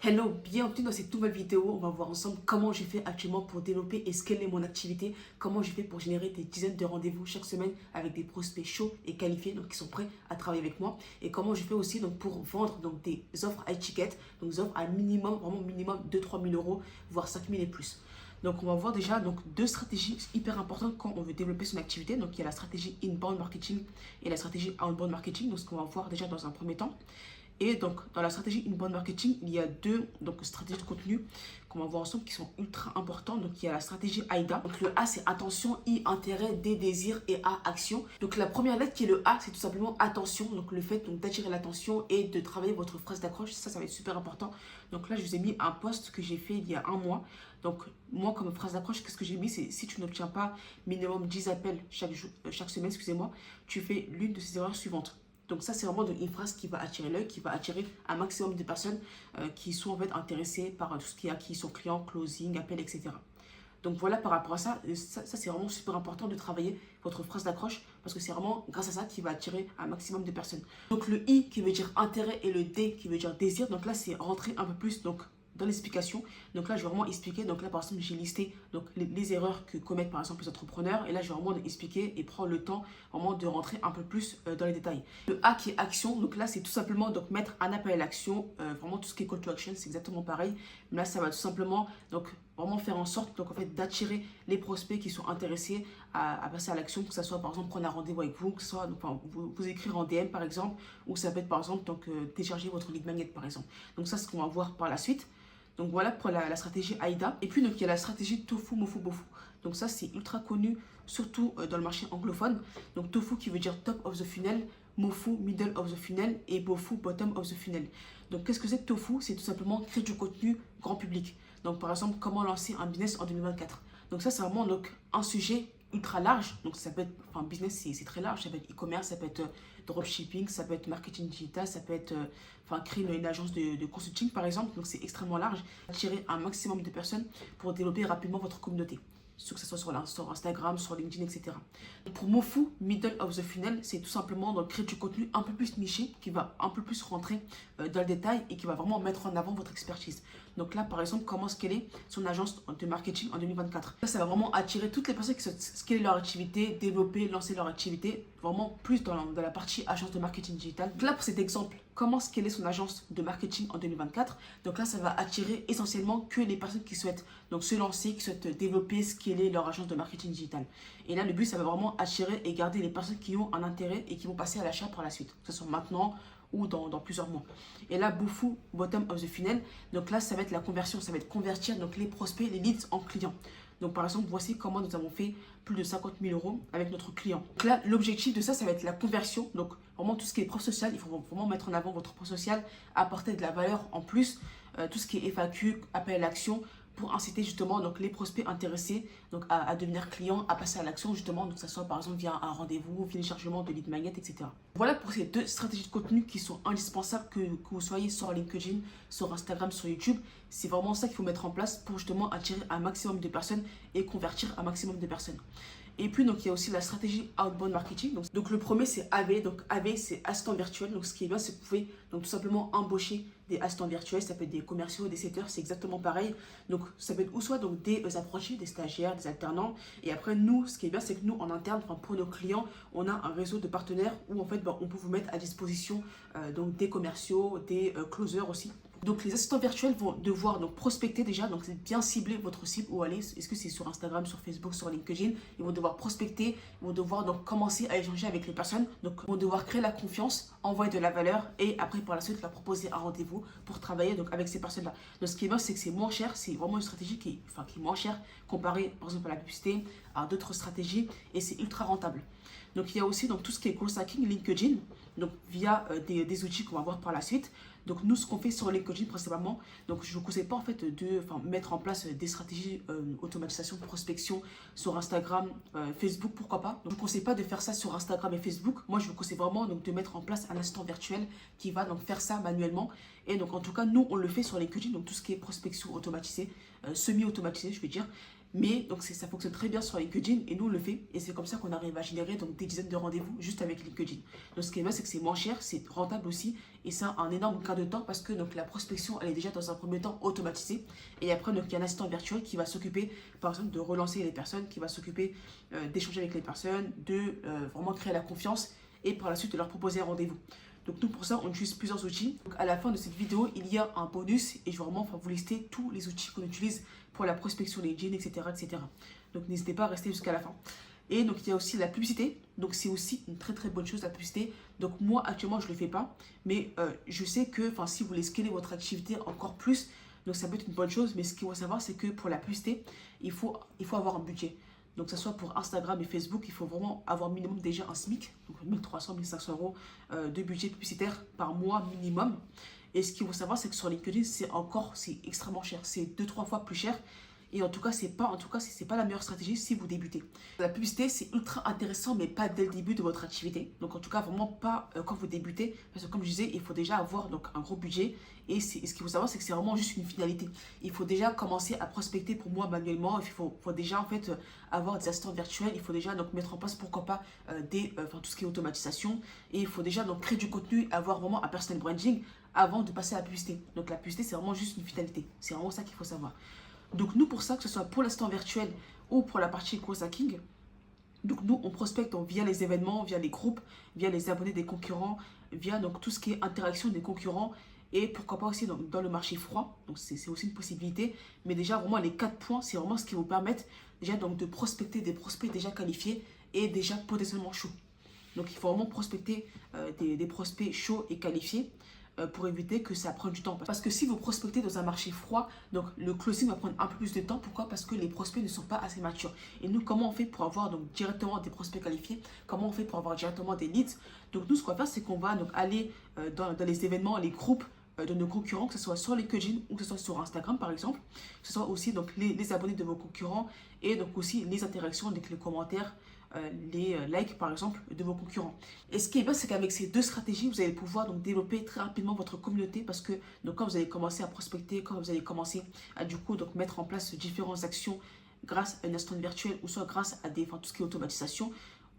Hello, bienvenue dans cette nouvelle vidéo. On va voir ensemble comment j'ai fait actuellement pour développer et scaler mon activité, comment j'ai fait pour générer des dizaines de rendez-vous chaque semaine avec des prospects chauds et qualifiés, donc qui sont prêts à travailler avec moi, et comment j'ai fait aussi donc pour vendre donc des offres high ticket, donc des offres à minimum, vraiment minimum 2-3 000 euros, voire 5 000 et plus. Donc on va voir déjà donc deux stratégies hyper importantes quand on veut développer son activité. Donc il y a la stratégie inbound marketing et la stratégie outbound marketing. Donc ce qu'on va voir déjà dans un premier temps. Et donc, dans la stratégie inbound marketing, il y a deux stratégies de contenu qu'on va voir ensemble qui sont ultra importantes. Donc, il y a la stratégie AIDA. Donc, le A, c'est attention, I, intérêt, D, désir et A, action. Donc, la première lettre qui est le A, c'est tout simplement attention. Donc, le fait d'attirer l'attention et de travailler votre phrase d'accroche, ça va être super important. Donc, là, je vous ai mis un post que j'ai fait il y a un mois. Donc, moi, comme phrase d'accroche, qu'est-ce que j'ai mis? C'est si tu n'obtiens pas minimum 10 appels chaque semaine, excusez-moi, tu fais l'une de ces erreurs suivantes. Donc ça, c'est vraiment une phrase qui va attirer l'œil, qui va attirer un maximum de personnes qui sont en fait intéressées par tout ce qui est acquisition client, closing, appel, etc. Donc voilà, par rapport à ça, c'est vraiment super important de travailler votre phrase d'accroche parce que c'est vraiment grâce à ça qui va attirer un maximum de personnes. Donc le I qui veut dire intérêt et le D qui veut dire désir. Donc là, c'est rentrer un peu plus dans l'explication. Donc là, je vais vraiment expliquer. Donc là, par exemple, j'ai listé les erreurs que commettent par exemple les entrepreneurs. Et là, je vais vraiment expliquer et prendre le temps vraiment de rentrer un peu plus dans les détails. Le A qui est action. Donc là, c'est tout simplement mettre un appel à l'action. Vraiment, tout ce qui est call to action, c'est exactement pareil. Mais là, ça va tout simplement vraiment faire en sorte en fait, d'attirer les prospects qui sont intéressés à passer à l'action, que ce soit par exemple prendre un rendez-vous avec vous, que ce soit vous écrire en DM par exemple, ou ça peut être par exemple télécharger votre lead magnet par exemple. Donc ça, c'est ce qu'on va voir par la suite. Donc voilà pour la stratégie AIDA. Et puis donc il y a la stratégie Tofu, Mofu, Bofu. Donc ça c'est ultra connu, surtout dans le marché anglophone. Donc Tofu qui veut dire top of the funnel, Mofu middle of the funnel et Bofu bottom of the funnel. Donc qu'est-ce que c'est Tofu? C'est tout simplement créer du contenu grand public. Donc par exemple comment lancer un business en 2024. Donc ça c'est vraiment un sujet ultra large. Donc ça peut être, enfin business c'est très large, ça peut être e-commerce, ça peut être dropshipping, ça peut être marketing digital, ça peut être créer une agence de consulting par exemple. Donc c'est extrêmement large. Attirer un maximum de personnes pour développer rapidement votre communauté. Que ce soit sur Instagram, sur LinkedIn, etc. Pour Mofu, middle of the funnel, c'est tout simplement créer du contenu un peu plus niché, qui va un peu plus rentrer dans le détail et qui va vraiment mettre en avant votre expertise. Donc là, par exemple, comment scaler son agence de marketing en 2024. Là, ça va vraiment attirer toutes les personnes qui souhaitent scaler leur activité, développer, lancer leur activité, vraiment plus dans la partie agence de marketing digital. Donc là, pour cet exemple, comment scaler son agence de marketing en 2024. Donc là, ça va attirer essentiellement que les personnes qui souhaitent se lancer, qui souhaitent développer, scaler leur agence de marketing digital. Et là, le but, ça va vraiment attirer et garder les personnes qui ont un intérêt et qui vont passer à l'achat par la suite, que ce soit maintenant ou dans plusieurs mois. Et là, Bofu, bottom of the funnel, donc là, ça va être la conversion, ça va être convertir les prospects, les leads en clients. Donc par exemple, voici comment nous avons fait plus de 50 000 euros avec notre client. Donc là, l'objectif de ça, ça va être la conversion. Donc vraiment tout ce qui est preuve sociale, il faut vraiment mettre en avant votre preuve sociale, apporter de la valeur en plus, tout ce qui est FAQ, appel à l'action, pour inciter justement les prospects intéressés à devenir clients, à passer à l'action justement, donc ça soit par exemple via un rendez-vous, téléchargement de lead magnet, etc. Voilà pour ces deux stratégies de contenu qui sont indispensables que vous soyez sur LinkedIn, sur Instagram, sur YouTube. C'est vraiment ça qu'il faut mettre en place pour justement attirer un maximum de personnes et convertir un maximum de personnes. Et puis, il y a aussi la stratégie outbound marketing. Donc le premier, c'est AV. Donc, AV, c'est assistant virtuel. Donc, ce qui est bien, c'est que vous pouvez tout simplement embaucher des assistants virtuels. Ça peut être des commerciaux, des setters, c'est exactement pareil. Donc, ça peut être ou soit des apprentis, des stagiaires, des alternants. Et après, nous, ce qui est bien, c'est que nous, en interne, pour nos clients, on a un réseau de partenaires où, en fait, on peut vous mettre à disposition des commerciaux, des closers aussi. Donc les assistants virtuels vont devoir prospecter déjà, donc c'est bien cibler votre cible où aller. Est-ce que c'est sur Instagram, sur Facebook, sur LinkedIn? Ils vont devoir prospecter, ils vont devoir commencer à échanger avec les personnes. Donc ils vont devoir créer la confiance, envoyer de la valeur et après par la suite leur proposer un rendez-vous pour travailler avec ces personnes-là. Donc ce qui est bien, c'est que c'est moins cher, c'est vraiment une stratégie qui est moins chère comparée par exemple à la publicité, à d'autres stratégies et c'est ultra rentable. Donc il y a aussi tout ce qui est growth hacking, LinkedIn, donc via des outils qu'on va voir par la suite. Donc nous, ce qu'on fait sur LinkedIn principalement, donc je ne vous conseille pas en fait de mettre en place des stratégies automatisation, prospection sur Instagram, Facebook, pourquoi pas. Donc je ne vous conseille pas de faire ça sur Instagram et Facebook. Moi, je vous conseille vraiment de mettre en place un assistant virtuel qui va faire ça manuellement. Et donc en tout cas, nous, on le fait sur LinkedIn, donc tout ce qui est prospection automatisée, semi-automatisée, je vais dire. Mais donc ça fonctionne très bien sur LinkedIn et nous on le fait. Et c'est comme ça qu'on arrive à générer donc des dizaines de rendez-vous juste avec LinkedIn. Donc ce qui est bien, c'est que c'est moins cher, c'est rentable aussi. Et ça a un énorme gain de temps parce que donc, la prospection, elle est déjà dans un premier temps automatisée. Et après, donc, il y a un assistant virtuel qui va s'occuper, par exemple, de relancer les personnes, qui va s'occuper d'échanger avec les personnes, de vraiment créer la confiance et par la suite de leur proposer un rendez-vous. Donc nous pour ça on utilise plusieurs outils. Donc, à la fin de cette vidéo il y a un bonus et je vais vraiment vous lister tous les outils qu'on utilise pour la prospection LinkedIn, etc. etc. Donc n'hésitez pas à rester jusqu'à la fin. Et donc il y a aussi la publicité, donc c'est aussi une très très bonne chose la publicité. Donc moi actuellement je ne le fais pas, mais je sais que si vous voulez scaler votre activité encore plus, donc ça peut être une bonne chose, mais ce qu'il faut savoir c'est que pour la publicité, il faut avoir un budget. Donc, que ce soit pour Instagram et Facebook, il faut vraiment avoir minimum déjà un SMIC, donc 1300, 1500 euros de budget publicitaire par mois minimum. Et ce qu'il faut savoir, c'est que sur LinkedIn, c'est extrêmement cher. C'est 2-3 fois plus cher. Et en tout cas, c'est pas la meilleure stratégie si vous débutez. La publicité, c'est ultra intéressant, mais pas dès le début de votre activité. Donc, en tout cas, vraiment pas quand vous débutez. Parce que comme je disais, il faut déjà avoir donc, un gros budget. Et ce qu'il faut savoir, c'est que c'est vraiment juste une finalité. Il faut déjà commencer à prospecter pour moi manuellement. Il faut déjà en fait avoir des assistants virtuels. Il faut déjà donc mettre en place, pourquoi pas, tout ce qui est automatisation. Et il faut déjà donc créer du contenu, avoir vraiment un personal branding avant de passer à la publicité. Donc, la publicité, c'est vraiment juste une finalité. C'est vraiment ça qu'il faut savoir. Donc nous pour ça, que ce soit pour l'instant virtuel ou pour la partie growth hacking, donc nous on prospecte donc, via les événements, via les groupes, via les abonnés des concurrents, via donc tout ce qui est interaction des concurrents et pourquoi pas aussi dans le marché froid. Donc c'est aussi une possibilité. Mais déjà vraiment les 4 points, c'est vraiment ce qui vous permettent déjà donc de prospecter des prospects déjà qualifiés et déjà potentiellement chauds. Donc il faut vraiment prospecter des prospects chauds et qualifiés pour éviter que ça prenne du temps. Parce que si vous prospectez dans un marché froid, donc le closing va prendre un peu plus de temps. Pourquoi? Parce que les prospects ne sont pas assez matures. Et nous, comment on fait pour avoir donc directement des prospects qualifiés? Comment on fait pour avoir directement des leads? Donc nous, ce qu'on va faire, c'est qu'on va donc aller dans les événements, les groupes de nos concurrents, que ce soit sur LinkedIn ou que ce soit sur Instagram par exemple, que ce soit aussi donc les abonnés de vos concurrents et donc aussi les interactions avec les commentaires, les likes par exemple de vos concurrents. Et ce qui est bien, c'est qu'avec ces deux stratégies, vous allez pouvoir donc développer très rapidement votre communauté parce que donc, quand vous allez commencer à prospecter, quand vous allez commencer à du coup donc mettre en place différentes actions grâce à une assistante virtuelle ou soit grâce à tout ce qui est automatisation,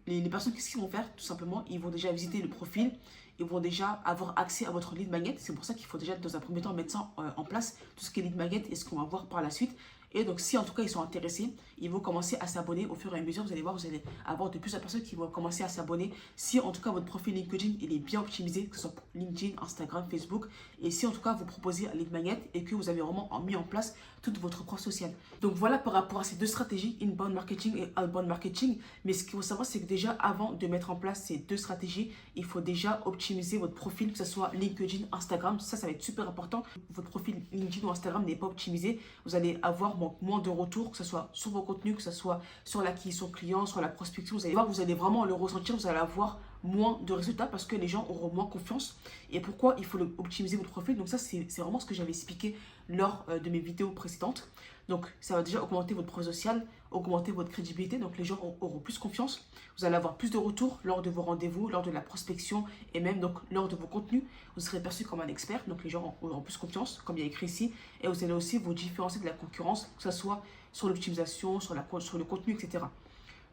les personnes, qu'est-ce qu'ils vont faire? Tout simplement, ils vont déjà visiter le profil, ils vont déjà avoir accès à votre lead magnet. C'est pour ça qu'il faut déjà dans un premier temps mettre ça en place, tout ce qui est lead magnet et ce qu'on va voir par la suite. Et donc, si en tout cas ils sont intéressés, ils vont commencer à s'abonner au fur et à mesure. Vous allez voir, vous allez avoir de plus en plus de personnes qui vont commencer à s'abonner. Si en tout cas votre profil LinkedIn il est bien optimisé, que ce soit pour LinkedIn, Instagram, Facebook, et si en tout cas vous proposez un lead magnet et que vous avez vraiment mis en place toute votre croix sociale. Donc voilà par rapport à ces deux stratégies, inbound marketing et outbound marketing. Mais ce qu'il faut savoir, c'est que déjà avant de mettre en place ces deux stratégies, il faut déjà optimiser votre profil, que ce soit LinkedIn, Instagram. Ça va être super important. Votre profil LinkedIn ou Instagram n'est pas optimisé, vous allez avoir moins de retours, que ce soit sur vos contenus, que ce soit sur l'acquisition client, sur la prospection. Vous allez voir, vous allez vraiment le ressentir, vous allez avoir moins de résultats parce que les gens auront moins confiance. Et pourquoi il faut optimiser votre profil? Donc ça, c'est vraiment ce que j'avais expliqué lors de mes vidéos précédentes. Donc ça va déjà augmenter votre projet social, augmenter votre crédibilité, donc les gens auront plus confiance. Vous allez avoir plus de retours lors de vos rendez-vous, lors de la prospection et même donc lors de vos contenus. Vous serez perçu comme un expert, donc les gens auront plus confiance, comme il y a écrit ici. Et vous allez aussi vous différencier de la concurrence, que ce soit sur l'optimisation, sur le contenu, etc.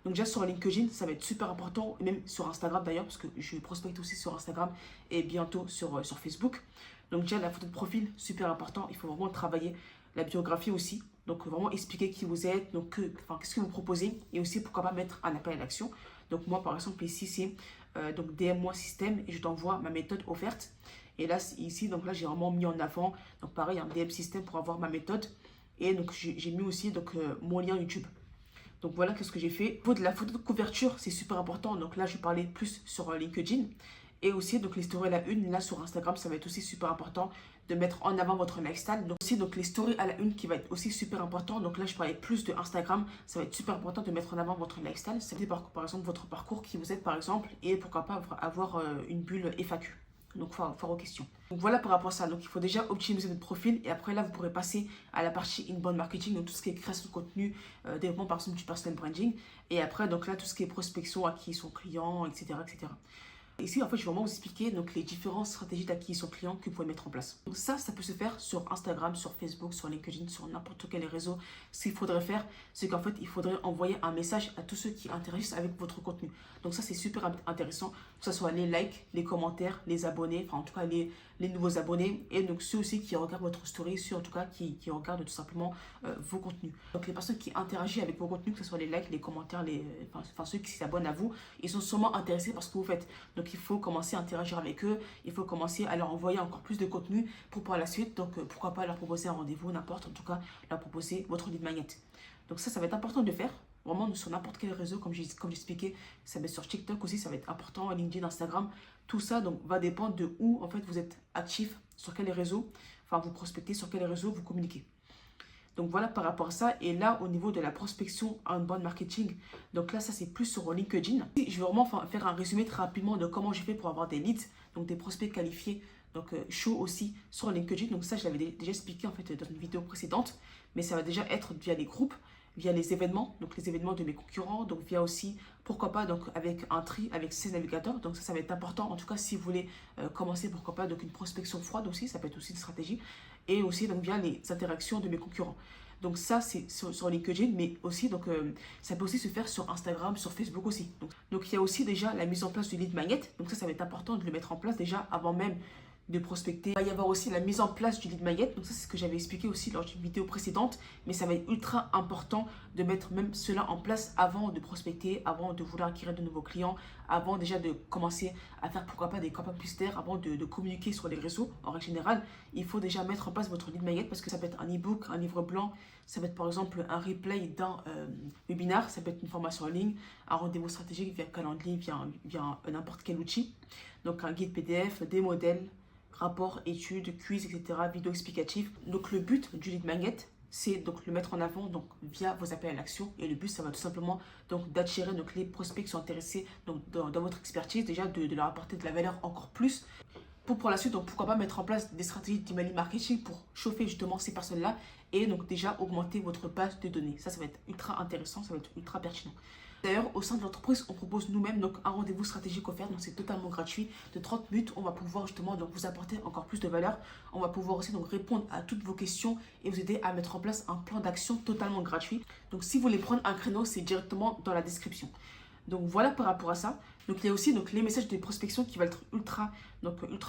Donc déjà sur LinkedIn, ça va être super important, et même sur Instagram d'ailleurs, parce que je prospecte aussi sur Instagram et bientôt sur Facebook. Donc déjà la photo de profil, super important, il faut vraiment travailler la biographie aussi. Donc vraiment expliquer qui vous êtes, donc qu'est-ce que vous proposez et aussi pourquoi pas mettre un appel à l'action. Donc moi par exemple ici c'est donc DM-moi système et je t'envoie ma méthode offerte. Et là ici donc là j'ai vraiment mis en avant donc pareil un DM système pour avoir ma méthode et donc j'ai mis aussi donc mon lien YouTube. Donc voilà qu'est-ce que j'ai fait. Au niveau de la photo de couverture, c'est super important. Donc là, je vais parler plus sur LinkedIn. Et aussi, donc les stories à la une, là sur Instagram, ça va être aussi super important de mettre en avant votre lifestyle. Donc aussi, donc les stories à la une qui va être aussi super important. Donc là, je parlais plus de Instagram. Ça va être super important de mettre en avant votre lifestyle. C'est par exemple votre parcours qui vous aide par exemple. Et pourquoi pas avoir une bulle FAQ. Donc, foire aux questions. Donc, voilà par rapport à ça. Donc, il faut déjà optimiser votre profil. Et après, là, vous pourrez passer à la partie inbound marketing. Donc, tout ce qui est création de contenu, développement par exemple du personal branding. Et après, donc là, tout ce qui est prospection, acquisition client, etc., etc. Ici, en fait, je vais vraiment vous expliquer donc, les différentes stratégies d'acquisition client que vous pouvez mettre en place. Donc ça peut se faire sur Instagram, sur Facebook, sur LinkedIn, sur n'importe quel réseau. Ce qu'il faudrait faire, c'est qu'en fait, il faudrait envoyer un message à tous ceux qui interagissent avec votre contenu. Donc ça, c'est super intéressant, que ce soit les likes, les commentaires, les abonnés, enfin en tout cas les nouveaux abonnés, et donc ceux aussi qui regardent votre story, ceux en tout cas qui regardent tout simplement vos contenus. Donc les personnes qui interagissent avec vos contenus, que ce soit les likes, les commentaires, enfin ceux qui s'abonnent à vous, ils sont sûrement intéressés par ce que vous faites. Donc il faut commencer à interagir avec eux, il faut commencer à leur envoyer encore plus de contenu pour par la suite, donc pourquoi pas leur proposer un rendez-vous, n'importe, en tout cas leur proposer votre lead magnet. Donc ça va être important de le faire. Vraiment, sur n'importe quel réseau, comme j'expliquais, ça va être sur TikTok aussi, ça va être important, LinkedIn, Instagram, tout ça donc, va dépendre de où en fait vous êtes actif, sur quel réseau, enfin vous prospectez, sur quel réseau vous communiquez. Donc voilà par rapport à ça. Et là, au niveau de la prospection inbound marketing, donc là, ça c'est plus sur LinkedIn. Je vais vraiment faire un résumé très rapidement de comment j'ai fait pour avoir des leads, donc des prospects qualifiés, donc chauds aussi sur LinkedIn. Donc ça, je l'avais déjà expliqué en fait dans une vidéo précédente, mais ça va déjà être via les groupes, via les événements, donc les événements de mes concurrents, donc via aussi, pourquoi pas, donc avec un tri, avec 16 navigateurs. Donc ça va être important, en tout cas, si vous voulez commencer, pourquoi pas, donc une prospection froide aussi, ça peut être aussi une stratégie, et aussi donc via les interactions de mes concurrents. Donc ça, c'est sur LinkedIn, mais aussi, donc ça peut aussi se faire sur Instagram, sur Facebook aussi. Donc il y a aussi déjà la mise en place du lead magnet, donc ça va être important de le mettre en place déjà avant même de prospecter. Il va y avoir aussi la mise en place du lead magnet. Donc ça, c'est ce que j'avais expliqué aussi lors d'une vidéo précédente. Mais ça va être ultra important de mettre même cela en place avant de prospecter, avant de vouloir acquérir de nouveaux clients, avant déjà de commencer à faire pourquoi pas des campagnes publicitaires, avant de communiquer sur les réseaux. En règle générale, il faut déjà mettre en place votre lead magnet parce que ça peut être un e-book, un livre blanc, ça peut être par exemple un replay d'un webinar, ça peut être une formation en ligne, un rendez-vous stratégique via Calendly, via n'importe quel outil. Donc un guide PDF, des modèles, rapports, études, quiz, etc., vidéos explicatives. Donc le but du lead magnet, c'est donc le mettre en avant donc via vos appels à l'action. Et le but, ça va tout simplement donc d'attirer donc les prospects qui sont intéressés donc dans votre expertise, déjà de leur apporter de la valeur encore plus. Pour la suite, donc pourquoi pas mettre en place des stratégies d'email marketing pour chauffer justement ces personnes-là et donc déjà augmenter votre base de données. Ça va être ultra intéressant, ça va être ultra pertinent. D'ailleurs, au sein de l'entreprise, on propose nous-mêmes donc un rendez-vous stratégique offert, donc c'est totalement gratuit. De 30 minutes, on va pouvoir justement donc vous apporter encore plus de valeur. On va pouvoir aussi donc répondre à toutes vos questions et vous aider à mettre en place un plan d'action totalement gratuit. Donc si vous voulez prendre un créneau, c'est directement dans la description. Donc voilà par rapport à ça. Donc il y a aussi donc, les messages de prospection qui vont être ultra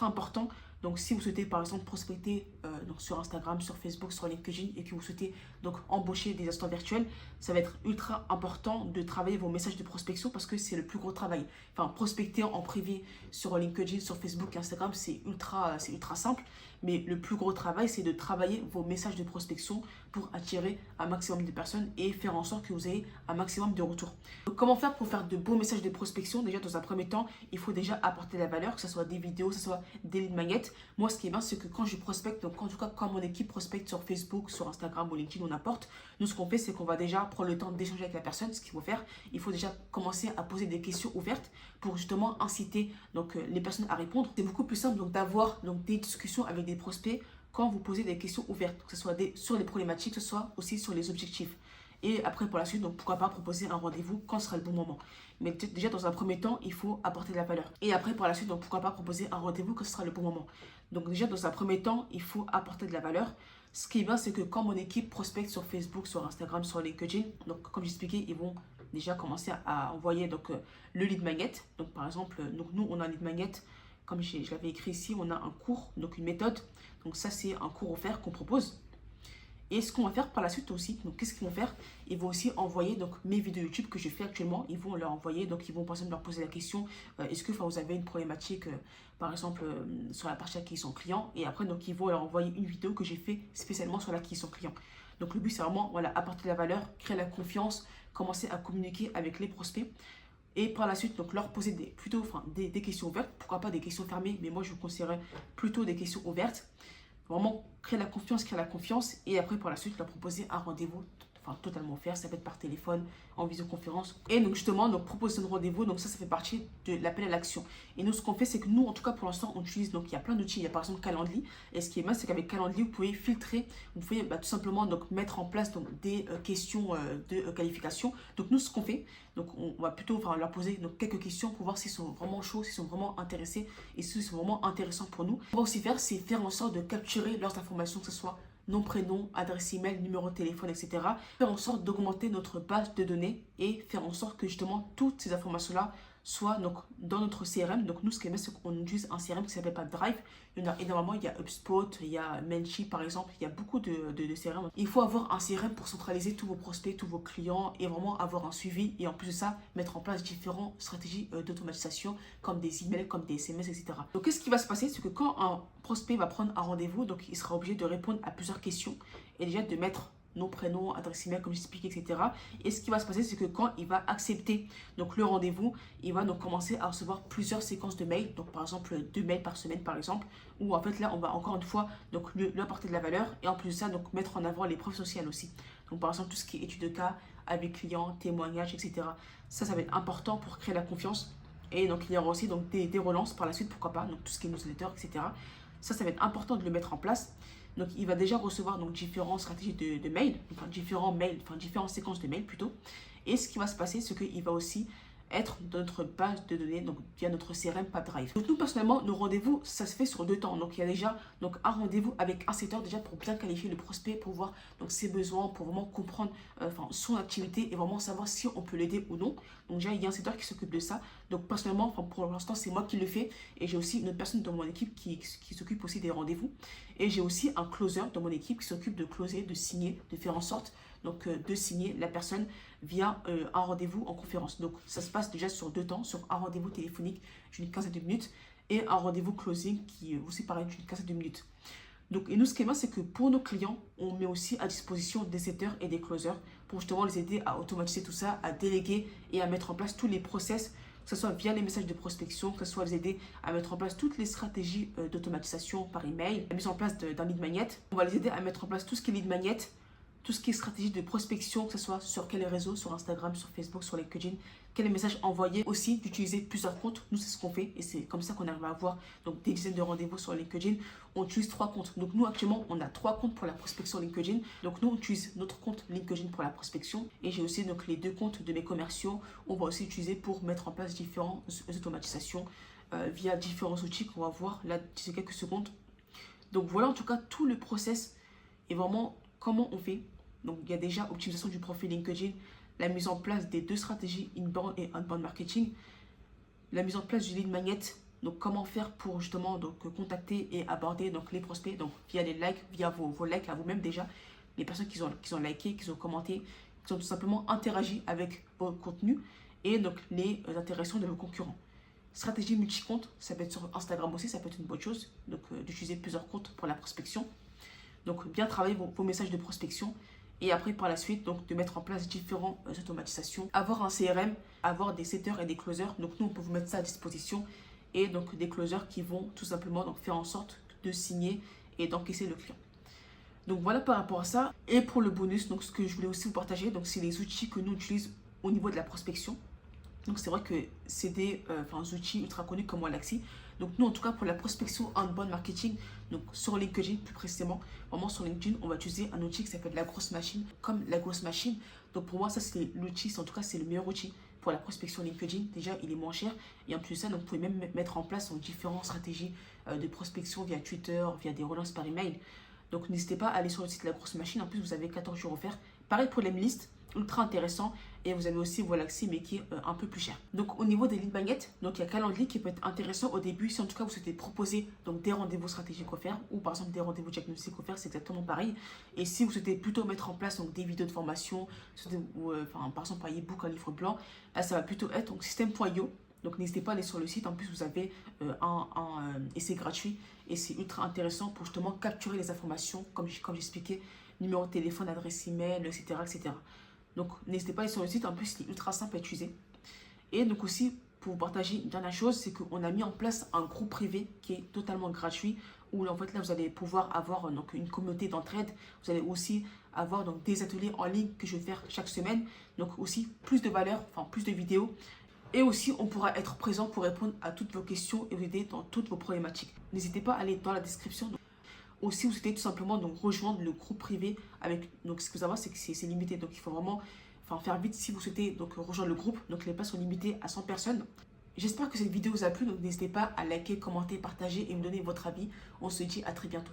importants. Donc si vous souhaitez par exemple prospecter donc, sur Instagram, sur Facebook, sur LinkedIn et que vous souhaitez donc embaucher des assistants virtuels, ça va être ultra important de travailler vos messages de prospection parce que c'est le plus gros travail. Enfin, prospecter en privé sur LinkedIn, sur Facebook, Instagram, c'est ultra simple. Mais le plus gros travail, c'est de travailler vos messages de prospection pour attirer un maximum de personnes et faire en sorte que vous ayez un maximum de retours. Donc, comment faire pour faire de beaux messages de prospection? Déjà, dans un premier temps, il faut déjà apporter de la valeur, que ce soit des vidéos, que ce soit des lead magnets. Moi, ce qui est bien, c'est que quand je prospecte, donc en tout cas, quand mon équipe prospecte sur Facebook, sur Instagram ou LinkedIn, on n'importe, nous, ce qu'on fait, c'est qu'on va déjà prendre le temps d'échanger avec la personne. Ce qu'il faut faire, il faut déjà commencer à poser des questions ouvertes pour justement inciter donc, les personnes à répondre. C'est beaucoup plus simple donc, d'avoir donc, des discussions avec des prospects quand vous posez des questions ouvertes, que ce soit sur les problématiques, que ce soit aussi sur les objectifs. Et après, pour la suite, donc pourquoi pas proposer un rendez-vous quand sera le bon moment. Mais déjà, dans un premier temps, il faut apporter de la valeur. Et après, pour la suite, donc pourquoi pas proposer un rendez-vous quand ce sera le bon moment. Donc déjà, dans un premier temps, il faut apporter de la valeur. Ce qui est bien, c'est que quand mon équipe prospecte sur Facebook, sur Instagram, sur LinkedIn, donc comme j'expliquais, ils vont déjà commencer à envoyer donc, le lead magnet. Donc par exemple, donc, nous, on a un lead magnet, comme je l'avais écrit ici, on a un cours, donc une méthode. Donc ça, c'est un cours offert qu'on propose. Et ce qu'on va faire par la suite aussi, donc qu'est-ce qu'ils vont faire? Ils vont aussi envoyer donc mes vidéos YouTube que je fais actuellement, ils vont leur envoyer, donc ils vont par exemple leur poser la question, est-ce que vous avez une problématique, par exemple, sur la partie acquisition client, et après donc ils vont leur envoyer une vidéo que j'ai fait spécialement sur l'acquisition client. Donc le but c'est vraiment voilà, apporter de la valeur, créer la confiance, commencer à communiquer avec les prospects. Et par la suite, donc leur poser des questions ouvertes, pourquoi pas des questions fermées, mais moi je vous conseillerais plutôt des questions ouvertes. Vraiment créer la confiance, et après par la suite leur proposer un rendez-vous enfin totalement offert. Ça peut être par téléphone, en visioconférence. Et donc justement, donc proposition de rendez-vous, donc ça fait partie de l'appel à l'action. Et nous, ce qu'on fait, c'est que nous, en tout cas pour l'instant, on utilise, donc il y a plein d'outils. Il y a par exemple Calendly. Et ce qui est bien, c'est qu'avec Calendly, vous pouvez filtrer, vous pouvez tout simplement donc mettre en place donc, des questions de qualification. Donc nous, ce qu'on fait, donc on va plutôt leur poser donc, quelques questions pour voir s'ils sont vraiment chauds, s'ils sont vraiment intéressés et s'ils sont vraiment intéressants pour nous. Ce qu'on va aussi faire, c'est faire en sorte de capturer leurs informations, que ce soit nom, prénom, adresse email, numéro de téléphone, etc. Faire en sorte d'augmenter notre base de données et faire en sorte que justement toutes ces informations-là soient donc, dans notre CRM. Donc nous, ce qui est bien, c'est qu'on utilise un CRM qui s'appelle pas Drive. Il y en a énormément, il y a HubSpot, il y a Mailchimp par exemple, il y a beaucoup de CRM. Il faut avoir un CRM pour centraliser tous vos prospects, tous vos clients et vraiment avoir un suivi. Et en plus de ça, mettre en place différentes stratégies d'automatisation comme des emails, comme des SMS, etc. Donc qu'est-ce qui va se passer? C'est que quand un prospect va prendre un rendez-vous, donc il sera obligé de répondre à plusieurs questions et déjà de mettre nom, prénom, adresse email, comme j'expliquais, etc. Et ce qui va se passer, c'est que quand il va accepter donc, le rendez-vous, il va donc commencer à recevoir plusieurs séquences de mails. Donc, par exemple, 2 mails par semaine, par exemple. Où, en fait, là, on va encore une fois donc, lui apporter de la valeur. Et en plus de ça, donc, mettre en avant les preuves sociales aussi. Donc, par exemple, tout ce qui est études de cas, avis clients, témoignages, etc. Ça va être important pour créer la confiance. Et donc, il y aura aussi donc, des relances par la suite, pourquoi pas. Donc, tout ce qui est newsletter, etc. Ça va être important de le mettre en place. Donc, il va déjà recevoir donc, différentes stratégies de mails, enfin, différentes séquences de mails plutôt. Et ce qui va se passer, c'est qu'il va aussi être dans notre base de données, donc via notre CRM PubDrive. Donc nous, personnellement, nos rendez-vous, ça se fait sur 2 temps. Donc il y a déjà donc, un rendez-vous avec un setter déjà pour bien qualifier le prospect, pour voir donc, ses besoins, pour vraiment comprendre son activité et vraiment savoir si on peut l'aider ou non. Donc déjà, il y a un setter qui s'occupe de ça. Donc personnellement, pour l'instant, c'est moi qui le fais. Et j'ai aussi une autre personne dans mon équipe qui s'occupe aussi des rendez-vous. Et j'ai aussi un closer dans mon équipe qui s'occupe de closer, de signer, de faire en sorte donc, de signer la personne via un rendez-vous en conférence. Donc ça se passe déjà sur 2 temps, sur un rendez-vous téléphonique d'une quinzaine de minutes et un rendez-vous closing qui est aussi pareil d'une quinzaine de minutes. Donc, et nous, ce qui est bien, c'est que pour nos clients, on met aussi à disposition des setters et des closers pour justement les aider à automatiser tout ça, à déléguer et à mettre en place tous les process, que ce soit via les messages de prospection, que ce soit les aider à mettre en place toutes les stratégies d'automatisation par email, la mise en place d'un lead magnet. On va les aider à mettre en place tout ce qui est lead magnet, tout ce qui est stratégie de prospection, que ce soit sur quel réseau, sur Instagram, sur Facebook, sur LinkedIn, quel message envoyer, aussi d'utiliser plusieurs comptes. Nous, c'est ce qu'on fait et c'est comme ça qu'on arrive à avoir donc, des dizaines de rendez-vous sur LinkedIn. On utilise 3 comptes. Donc nous, actuellement, on a 3 comptes pour la prospection LinkedIn. Donc nous, on utilise notre compte LinkedIn pour la prospection et j'ai aussi donc, les 2 comptes de mes commerciaux. On va aussi utiliser pour mettre en place différentes automatisations via différents outils qu'on va voir là d'ici quelques secondes. Donc voilà en tout cas tout le process et vraiment comment on fait. Donc il y a déjà optimisation du profil LinkedIn, la mise en place des 2 stratégies inbound et outbound marketing, la mise en place du lead magnet, donc comment faire pour justement donc, contacter et aborder donc, les prospects donc, via les likes, via vos likes à vous-même déjà, les personnes qui ont liké, qui ont commenté, qui ont tout simplement interagi avec vos contenus et donc les interactions de vos concurrents. Stratégie multi-compte, ça peut être sur Instagram aussi, ça peut être une bonne chose, donc d'utiliser plusieurs comptes pour la prospection. Donc bien travailler vos messages de prospection et après par la suite donc de mettre en place différentes automatisations, avoir un CRM, avoir des setters et des closers. Donc nous on peut vous mettre ça à disposition et donc des closers qui vont tout simplement donc faire en sorte de signer et d'encaisser le client. Donc voilà par rapport à ça. Et pour le bonus, donc ce que je voulais aussi vous partager, donc c'est les outils que nous utilisons au niveau de la prospection. Donc c'est vrai que c'est des outils ultra connus comme Wallaxy. Donc nous en tout cas pour la prospection outbound marketing, donc sur LinkedIn plus précisément, vraiment sur LinkedIn, on va utiliser un outil qui s'appelle la grosse machine, comme la grosse machine. Donc pour moi ça c'est l'outil, en tout cas c'est le meilleur outil pour la prospection LinkedIn. Déjà il est moins cher et en plus de ça donc, vous pouvez même mettre en place différentes stratégies de prospection via Twitter, via des relances par email. Donc n'hésitez pas à aller sur le site de la grosse machine, en plus vous avez 14 jours offerts. Pareil pour les listes, ultra intéressant. Et vous avez aussi Wallaxy, mais qui est un peu plus cher. Donc au niveau des lead magnets, donc il y a Calendly qui peut être intéressant au début si en tout cas vous souhaitez proposer donc, des rendez-vous stratégiques offerts ou par exemple des rendez-vous diagnostiques offerts, c'est exactement pareil. Et si vous souhaitez plutôt mettre en place donc, des vidéos de formation, ou, par exemple un e-book, un livre blanc, là ça va plutôt être donc système.io. Donc n'hésitez pas à aller sur le site, en plus vous avez un essai gratuit et c'est ultra intéressant pour justement capturer les informations, comme j'expliquais, numéro de téléphone, adresse email, etc. etc. Donc, n'hésitez pas à aller sur le site. En plus, il est ultra simple à utiliser. Et donc aussi, pour vous partager une dernière chose, c'est qu'on a mis en place un groupe privé qui est totalement gratuit, où en fait là vous allez pouvoir avoir donc une communauté d'entraide. Vous allez aussi avoir donc des ateliers en ligne que je vais faire chaque semaine, donc aussi plus de valeur, enfin plus de vidéos. Et aussi, on pourra être présent pour répondre à toutes vos questions et vous aider dans toutes vos problématiques. N'hésitez pas à aller dans la description. Aussi, vous souhaitez tout simplement donc rejoindre le groupe privé avec. Donc, ce que vous avez, c'est que c'est limité. Donc, il faut vraiment faire vite si vous souhaitez donc rejoindre le groupe. Donc, les places sont limitées à 100 personnes. J'espère que cette vidéo vous a plu. Donc, n'hésitez pas à liker, commenter, partager et me donner votre avis. On se dit à très bientôt.